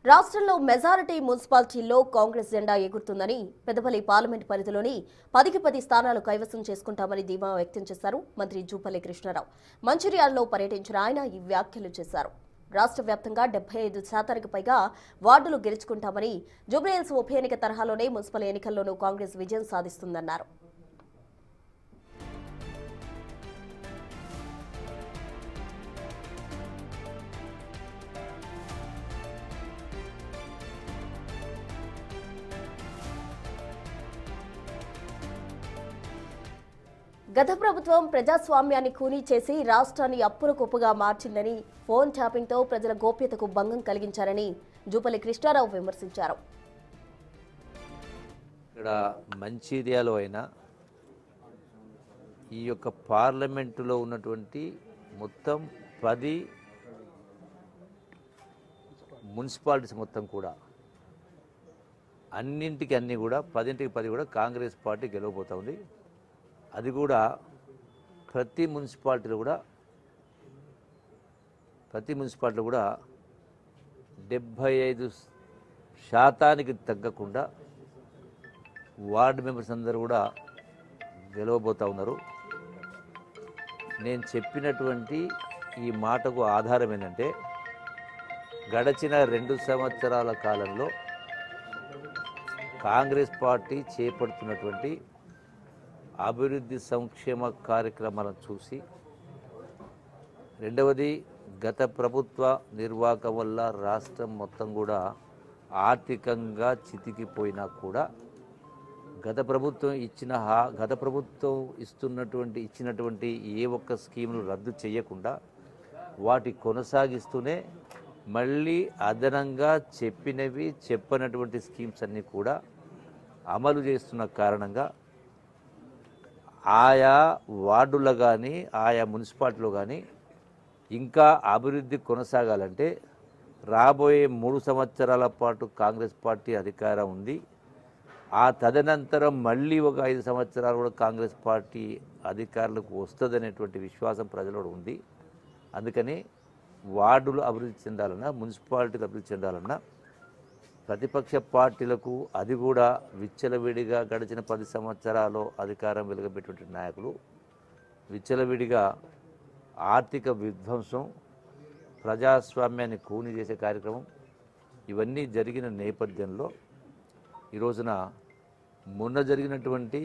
రాష్ట్రంలో మెజారిటీ మున్సిపాలిటీల్లో కాంగ్రెస్ జెండా ఎగురుతుందని పెద్దపల్లి పార్లమెంట్ పరిధిలోని 10కి 10 స్థానాలు కైవసం చేసుకుంటామని ధీమా వ్యక్తం చేశారు మంత్రి జూపల్లి కృష్ణారావు. మంచిర్యాలలో పర్యటించిన ఆయన ఈ వ్యాఖ్యలు చేశారు. రాష్ట్ర వ్యాప్తంగా 75% పైగా వార్డులు గెలుచుకుంటామని, జూబ్లీహిల్స్ ఉప ఎన్నిక తరహాలోనే మున్సిపల్ ఎన్నికల్లోనూ కాంగ్రెస్ విజయం సాధిస్తుందన్నారు. గత ప్రభుత్వం ప్రజాస్వామ్యాన్ని కూనీ చేసి రాష్ట్రాన్ని అప్పుల కుప్పగా మార్చిందని, ఫోన్ ట్యాపింగ్తో ప్రజల గోప్యతకు భంగం కలిగించారని జూపల్లి కృష్ణారావు విమర్శించారు. ఇక్కడ మంచిర్యాలలో అయినా ఈ యొక్క పార్లమెంటులో ఉన్నటువంటి మొత్తం 10 మున్సిపాలిటీస్ మొత్తం కూడా అన్నింటికి అన్నీ కూడా 10కి 10 కూడా కాంగ్రెస్ పార్టీ గెలవబోతా ఉంది. అది కూడా ప్రతి మున్సిపాలిటీలో కూడా 75% తగ్గకుండా వార్డు మెంబర్స్ అందరూ కూడా గెలవబోతూ ఉన్నారు. నేను చెప్పినటువంటి ఈ మాటకు ఆధారం ఏంటంటే, గడచిన 2 సంవత్సరాల కాలంలో కాంగ్రెస్ పార్టీ చేపడుతున్నటువంటి అభివృద్ధి సంక్షేమ కార్యక్రమాలను చూసి, రెండవది గత ప్రభుత్వ నిర్వాహకం వల్ల రాష్ట్రం మొత్తం కూడా ఆర్థికంగా చితికిపోయినా కూడా గత ప్రభుత్వం ఇచ్చినటువంటి ఏ ఒక్క స్కీములు రద్దు చేయకుండా వాటి కొనసాగిస్తూనే మళ్ళీ అదనంగా చెప్పనటువంటి స్కీమ్స్ అన్నీ కూడా అమలు చేస్తున్న కారణంగా ఆయా వార్డుల్లో కానీ ఆయా మున్సిపాలిటీలో కానీ ఇంకా అభివృద్ధి కొనసాగాలంటే రాబోయే 3 సంవత్సరాల పాటు కాంగ్రెస్ పార్టీ అధికారం ఉంది. ఆ తదనంతరం మళ్ళీ ఒక 5 సంవత్సరాలు కూడా కాంగ్రెస్ పార్టీ అధికారులకు వస్తుందనేటువంటి విశ్వాసం ప్రజలలో ఉంది. అందుకని వార్డులు అభివృద్ధి చెందాలన్నా, మున్సిపాలిటీలు అభివృద్ధి చెందాలన్నా ప్రతిపక్ష పార్టీలకు, అది కూడా విచ్చలవిడిగా గడిచిన 10 సంవత్సరాలు అధికారం వెలుగబెట్టిన నాయకులు విచ్చలవిడిగా ఆర్థిక విధ్వంసం, ప్రజాస్వామ్యాన్ని కూని చేసే కార్యక్రమం ఇవన్నీ జరిగిన నేపథ్యంలో ఈ రోజున మొన్న జరిగినటువంటి